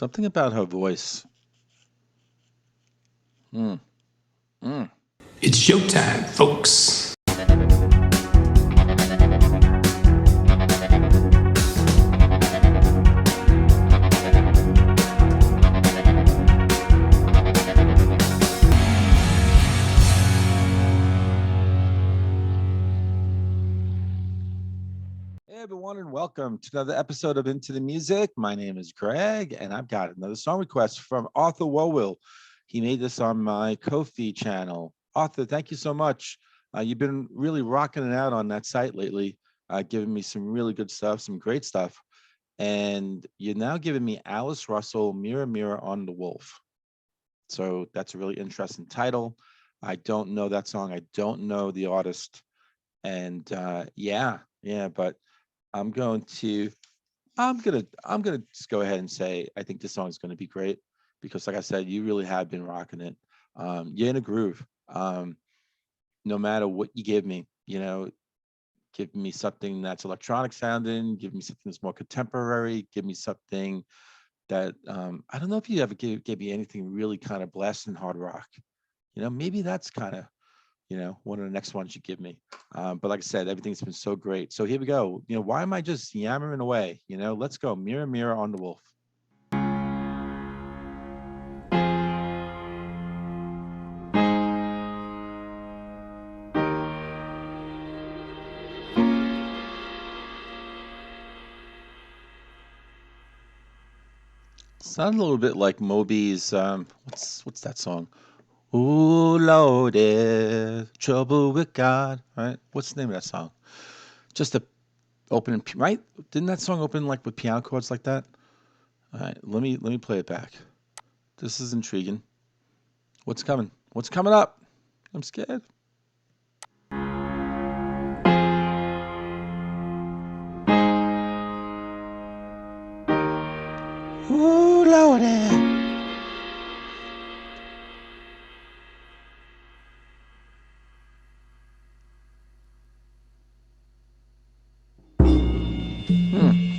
Something about her voice. Mm, mm. It's showtime, folks. Hey everyone, and welcome to another episode of Into the Music. My name is Greg, and I've got another song request from Arthur Wowill. He made this on my KoFi channel. Arthur, thank you so much. You've been really rocking it out on that site lately, giving me some really good stuff, some great stuff. And you're now giving me Alice Russell, Mirror, Mirror on the Wolf. So that's a really interesting title. I don't know that song. I don't know the artist. And yeah, but I'm going to I'm gonna just go ahead and say I think this song is gonna be great because like I said, you really have been rocking it. You're in a groove. No matter what you give me, give me something that's electronic sounding, give me something that's more contemporary, give me something that I don't know if you ever gave me anything really kind of blasting hard rock. Maybe that's kind of one of the next ones you give me. But like I said, everything's been so great. So here we go. Why am I just yammering away? Let's go. Mirror, mirror on the wolf. Sounds a little bit like Moby's. What's that song? Ooh, Lord, trouble with God. Right? What's the name of that song? Just a opening, right? Didn't that song open like with piano chords like that? All right, let me play it back. This is intriguing. What's coming? What's coming up? I'm scared. Ooh, Lordy.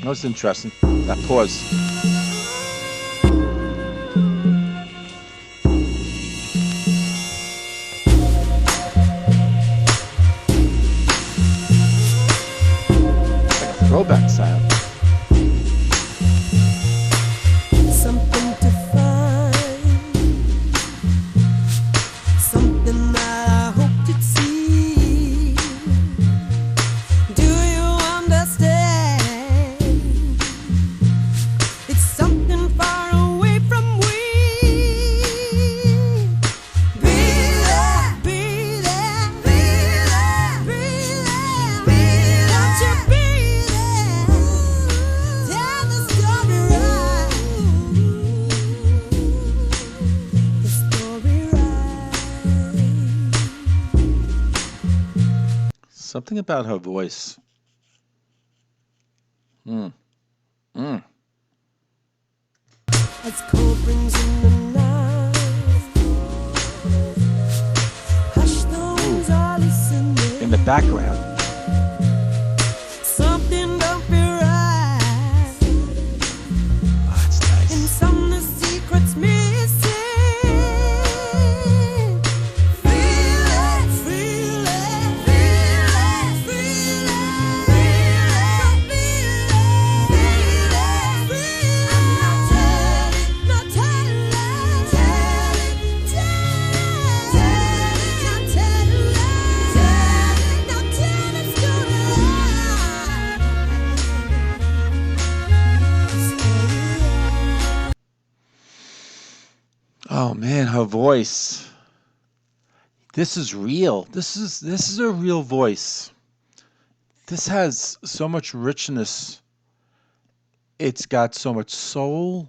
That was interesting. That pause. It's like a throwback sound. Something to find, something that I hoped you'd see. Do you understand? It's something far away from we. Be there, be there, be there, be there, be there. Don't you be there? Tell the story right. The story right. Something about her voice. Mm, mm. As cold brings in the night, hush the winds are listening. In the background. Something don't feel right. Oh, that's nice. And some the secrets missing. Feel it, feel it, feel it, feel it, feel it, feel it, feel it. I'm not telling, tell it, not telling, not telling it's gonna lie. Oh man, her voice. This is real. This is a real voice. This has so much richness. It's got so much soul.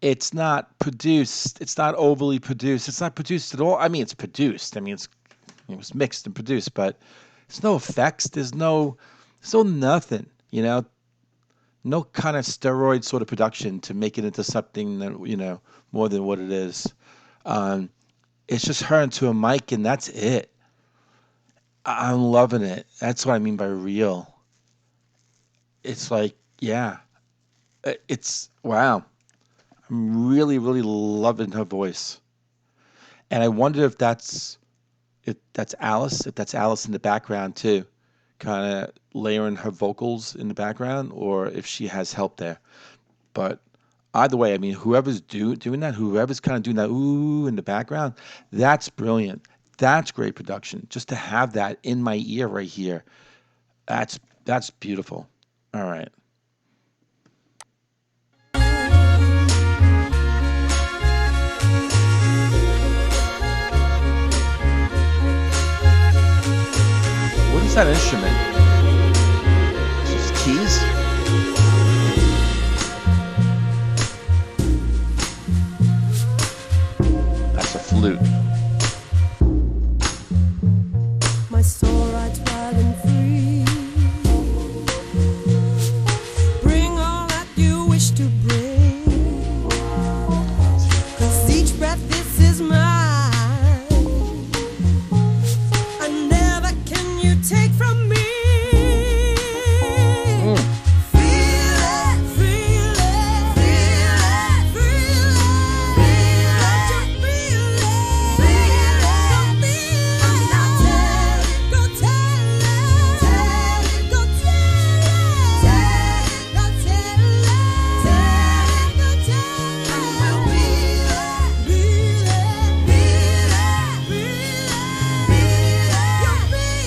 It's not produced. It's not overly produced. It's not produced at all. I mean, it's produced. I mean, it was mixed and produced, but there's no effects. There's no nothing. No kind of steroid sort of production to make it into something that more than what it is. Um, it's just her into a mic, and that's it. I'm loving it. That's what I mean by real. It's like, yeah, it's wow. I'm really, really loving her voice. And I wonder if that's Alice in the background too, kind of layering her vocals in the background, or if she has help there. But either way, I mean, whoever's doing that, whoever's kind of doing that ooh in the background, that's brilliant. That's great production. Just to have that in my ear right here, that's beautiful. All right. What is that instrument? It's just keys? That's a flute. My soul rides wild and free. Bring all that you wish to bring. 'Cause each breath this is mine. And never can you take from me. Mm. Feel it, feel it, feel it, feel it, feel it, feel it, feel it, feel it. Now tell it, go tell it, tell it, go tell it, tell it, go tell it, tell it, go tell it. And we'll feel it, feel it, feel it, feel it, feel it. You feel it,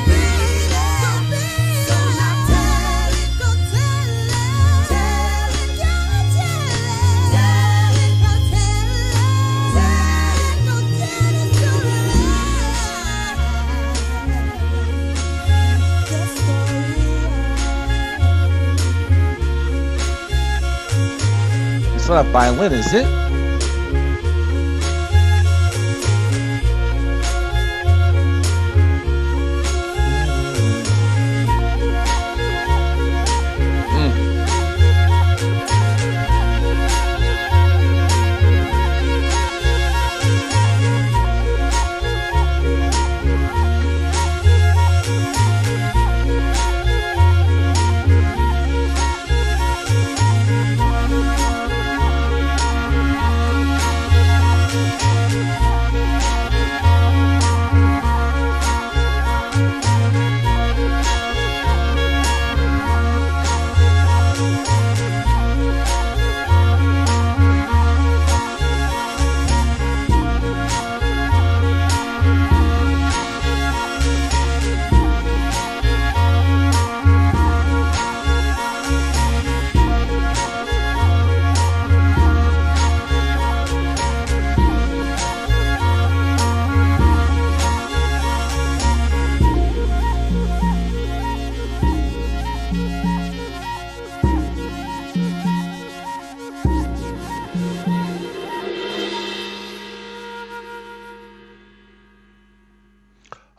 feel it, go feel it. So now tell it, go tell it, tell it, go tell it, tell it, go tell it, tell it, go tell it to the story. It's not a violin, is it? Mm.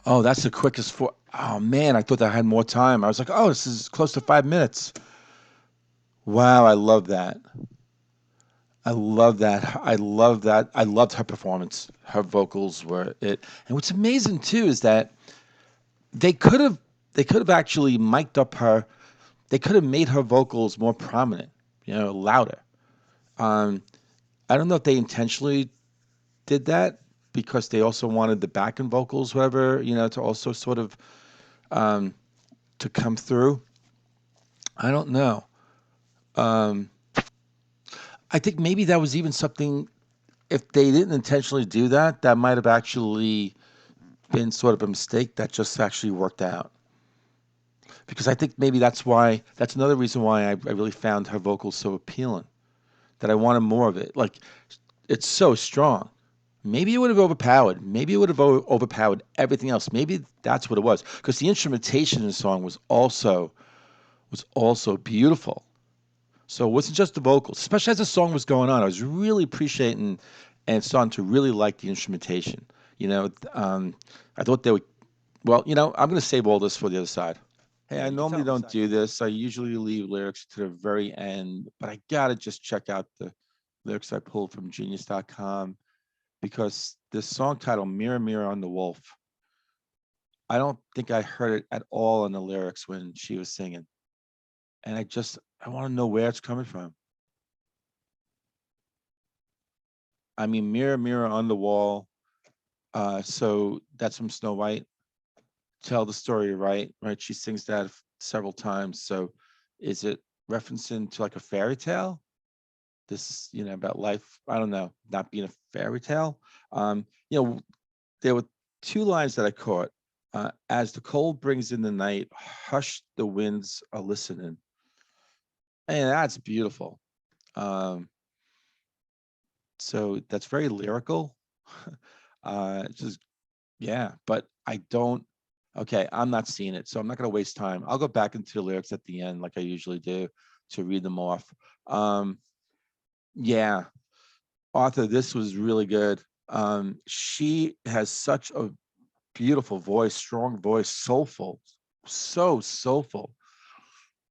Oh, that's the quickest for. Oh man, I thought I had more time. I was like, oh, this is close to 5 minutes. Wow, I love that. I love that. I love that. I loved her performance. Her vocals were it. And what's amazing too is that they could have they could have actually mic'd up her. They could have made her vocals more prominent, louder. Um, I don't know if they intentionally did that because they also wanted the backing vocals, whatever, to also sort of um, to come through. I don't know. Um, I think maybe that was even something. If they didn't intentionally do that, that might have actually been sort of a mistake that just actually worked out. Because I think maybe that's another reason why I really found her vocals so appealing. That I wanted more of it. Like it's so strong. Maybe it would have overpowered. Maybe it would have overpowered everything else. Maybe that's what it was. Because the instrumentation in the song was also beautiful. So it wasn't just the vocals, especially as the song was going on. I was really appreciating and starting to really like the instrumentation. I thought they would. Well, I'm going to save all this for the other side. Hey, I normally don't do this. I usually leave lyrics to the very end, but I gotta just check out the lyrics I pulled from Genius.com because this song title "Mirror Mirror on the Wolf." I don't think I heard it at all in the lyrics when she was singing, and I want to know where it's coming from. I mean, mirror, mirror on the wall. So that's from Snow White. Tell the story right, right? She sings that several times. So is it referencing to like a fairy tale? This, about life. I don't know, not being a fairy tale. Um, you know, there were two lines that I caught. As the cold brings in the night, hush, the winds are listening. And that's beautiful. Um, so that's very lyrical. Just yeah, but I don't. Okay, I'm not seeing it, so I'm not going to waste time. I'll go back into the lyrics at the end, like I usually do, to read them off. Um, yeah, Arthur, this was really good. She has such a beautiful voice, strong voice, soulful, so soulful.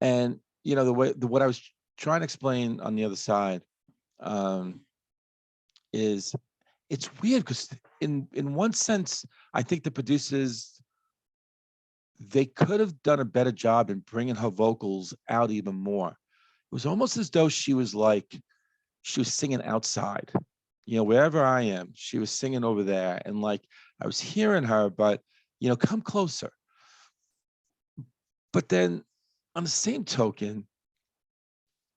And what I was trying to explain on the other side um, is it's weird because in one sense, I think the producers they could have done a better job in bringing her vocals out even more. It was almost as though she was singing outside, wherever I am, she was singing over there. And like, I was hearing her, but, come closer. But then on the same token,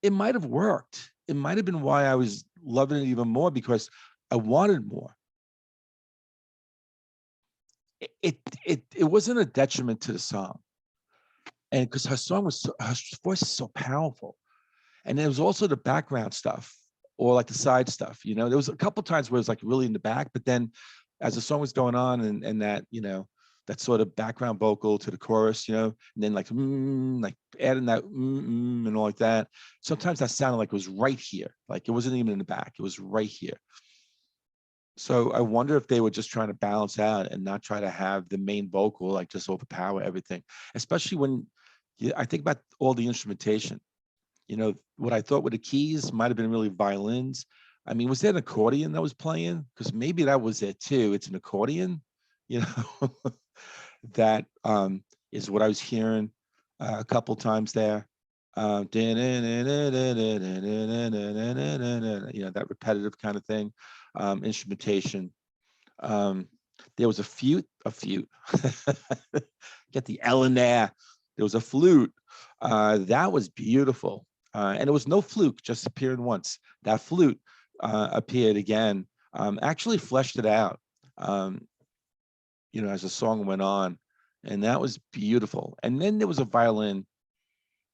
it might have worked. It might have been why I was loving it even more because I wanted more. It wasn't a detriment to the song. And because her voice is so powerful. And there was also the background stuff or like the side stuff. There was a couple times where it was like really in the back, but then as the song was going on and that, that sort of background vocal to the chorus, and then like adding that and all like that. Sometimes that sounded like it was right here. Like it wasn't even in the back. It was right here. So I wonder if they were just trying to balance out and not try to have the main vocal like just overpower everything, especially when I think about all the instrumentation. What I thought were the keys might have been really violins. I mean, was there an accordion that was playing? Because maybe that was it too. It's an accordion, you know, that is what I was hearing a couple times there. That repetitive kind of thing, instrumentation. Um, there was a flute. Get the L in there. There was a flute. That was beautiful. And it was no fluke, just appeared once. That flute appeared again, actually fleshed it out, as the song went on. And that was beautiful. And then there was a violin,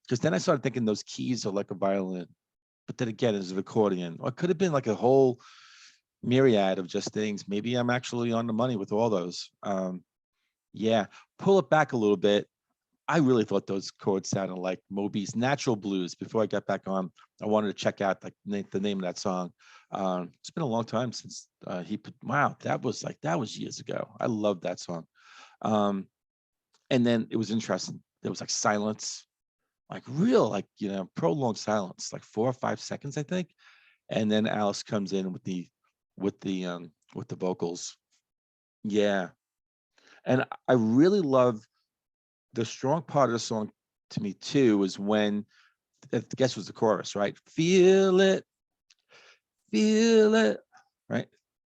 because then I started thinking those keys are like a violin. But then again, it's an accordion. Or it could have been like a whole myriad of just things. Maybe I'm actually on the money with all those. Yeah, pull it back a little bit. I really thought those chords sounded like Moby's Natural Blues. Before I got back on, I wanted to check out the name of that song. It's been a long time since he put. Wow, that was years ago. I love that song. And then it was interesting. There was like silence, like real, like prolonged silence, like 4 or 5 seconds, I think. And then Alice comes in with the vocals. Yeah, and I really love the strong part of the song to me too was when I guess was the chorus, right? Feel it, right?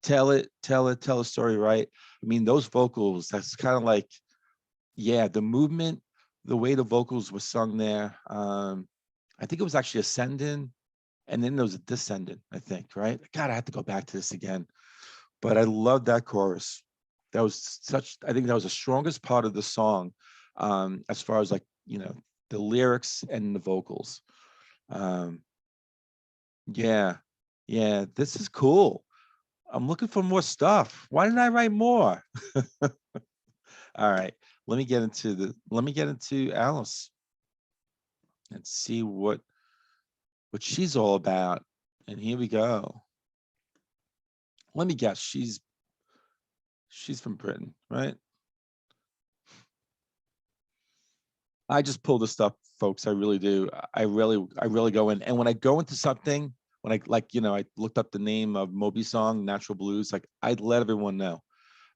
Tell a story, right? I mean, those vocals, that's kind of like, yeah, the movement, the way the vocals were sung there. I think it was actually ascending and then there was a descendant, I think, right? God, I have to go back to this again. But I love that chorus. I think that was the strongest part of the song, as far as like, the lyrics and the vocals. Um, yeah, yeah, this is cool. I'm looking for more stuff. Why didn't I write more? All right, let me get into Alice and see what she's all about. And here we go. Let me guess, she's from Britain, right? I just pull this stuff, folks. I really do. I really go in. And when I go into something, when I looked up the name of Moby song, Natural Blues, like I'd let everyone know.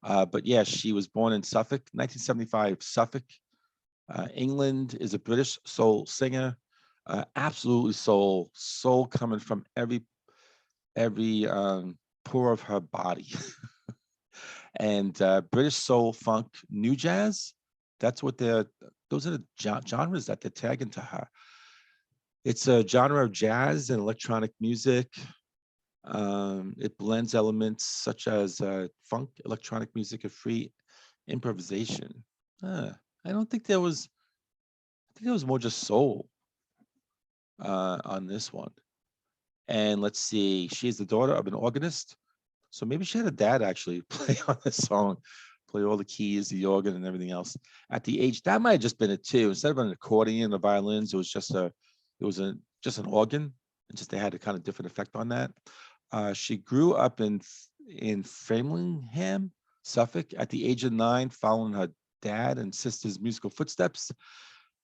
But yeah, she was born in Suffolk, 1975, Suffolk, England. Is a British soul singer. Absolutely soul coming from every poor of her body. And British soul, funk, new jazz. Those are the genres that they're tagging to her. It's a genre of jazz and electronic music. It blends elements such as funk, electronic music, and free improvisation. I don't think there was. I think there was more just soul on this one. And let's see, she is the daughter of an organist. So maybe she had a dad actually play on this song, play all the keys, the organ, and everything else. At the age, that might have just been it too. Instead of an accordion or violins, it was just an organ, and just they had a kind of different effect on that. She grew up in Framingham, Suffolk. At the age of 9, following her dad and sister's musical footsteps,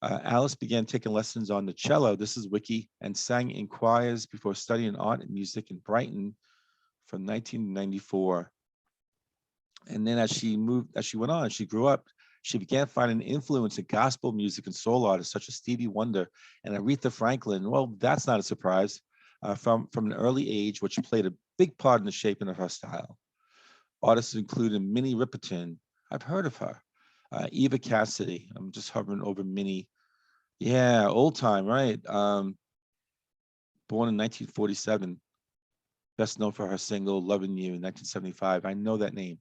Alice began taking lessons on the cello. This is Wiki, and sang in choirs before studying art and music in Brighton from 1994. And then as she went on, she grew up, she began finding influence in gospel music and soul artists such as Stevie Wonder and Aretha Franklin. Well, that's not a surprise, from an early age, which played a big part in the shaping of her style. Artists included Minnie Riperton. I've heard of her. Eva Cassidy. I'm just hovering over Minnie. Yeah, old time, right? Born in 1947. Best known for her single "Loving You" in 1975. I know that name.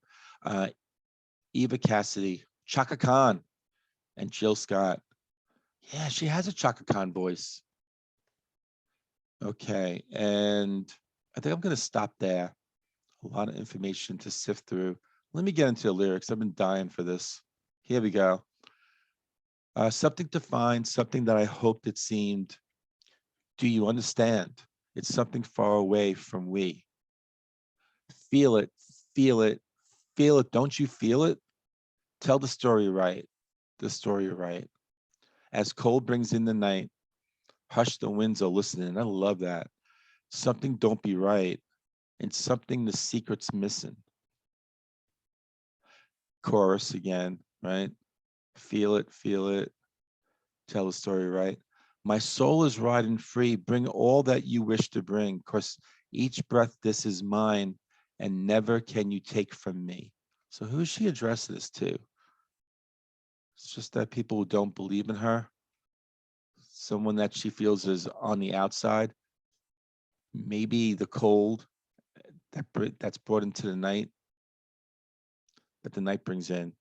Eva Cassidy, Chaka Khan, and Jill Scott. Yeah, she has a Chaka Khan voice. Okay, and I think I'm going to stop there. A lot of information to sift through. Let me get into the lyrics. I've been dying for this. Here we go. Something to find, something that I hoped it seemed. Do you understand? It's something far away from we. Feel it, feel it, feel it. Don't you feel it? Tell the story right, the story right. As cold brings in the night, hush, the winds are listening. I love that. Something don't be right, and something the secret's missing. Chorus again, right? Feel it, tell the story right. My soul is riding free. Bring all that you wish to bring, 'cause each breath this is mine, and never can you take from me. So who's she addressed this to? It's just that people who don't believe in her, someone that she feels is on the outside. Maybe the cold that's brought into the night, that the night brings in,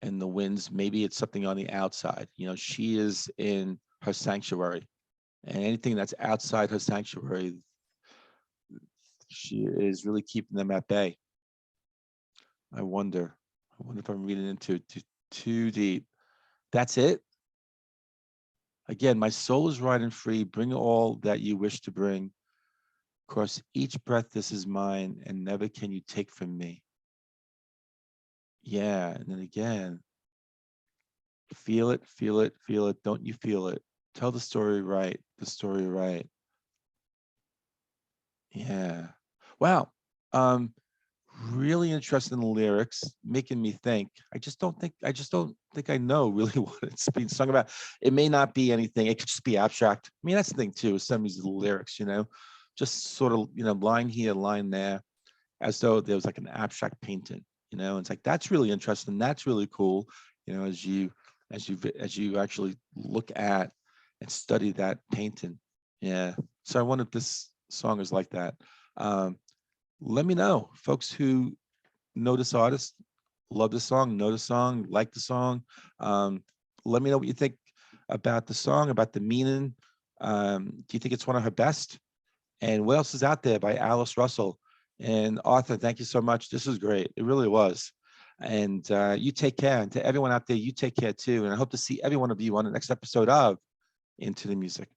and the winds, maybe it's something on the outside. You know, she is in her sanctuary, and anything that's outside her sanctuary, she is really keeping them at bay. I wonder if I'm reading into it too deep. That's it. Again, my soul is riding free. Bring all that you wish to bring. Of course, each breath this is mine, and never can you take from me. Yeah, and then again, feel it, feel it, feel it. Don't you feel it? Tell the story right, the story right. Yeah. Wow. Really interested in the lyrics, making me think. I just don't think I know really what it's being sung about. It may not be anything. It could just be abstract. I mean, that's the thing too, with some of these lyrics, just sort of, line here, line there, as though there was like an abstract painting, and it's like, that's really interesting. That's really cool. As you actually look at and study that painting. Yeah. So I wonder if this song is like that. Let me know, folks who know this artist, love the song, know the song, like the song. Let me know what you think about the song, about the meaning. Do you think it's one of her best? And what else is out there by Alice Russell? And Arthur, thank you so much. This was great. It really was. And you take care. And to everyone out there, you take care too. And I hope to see every one of you on the next episode of Into the Music.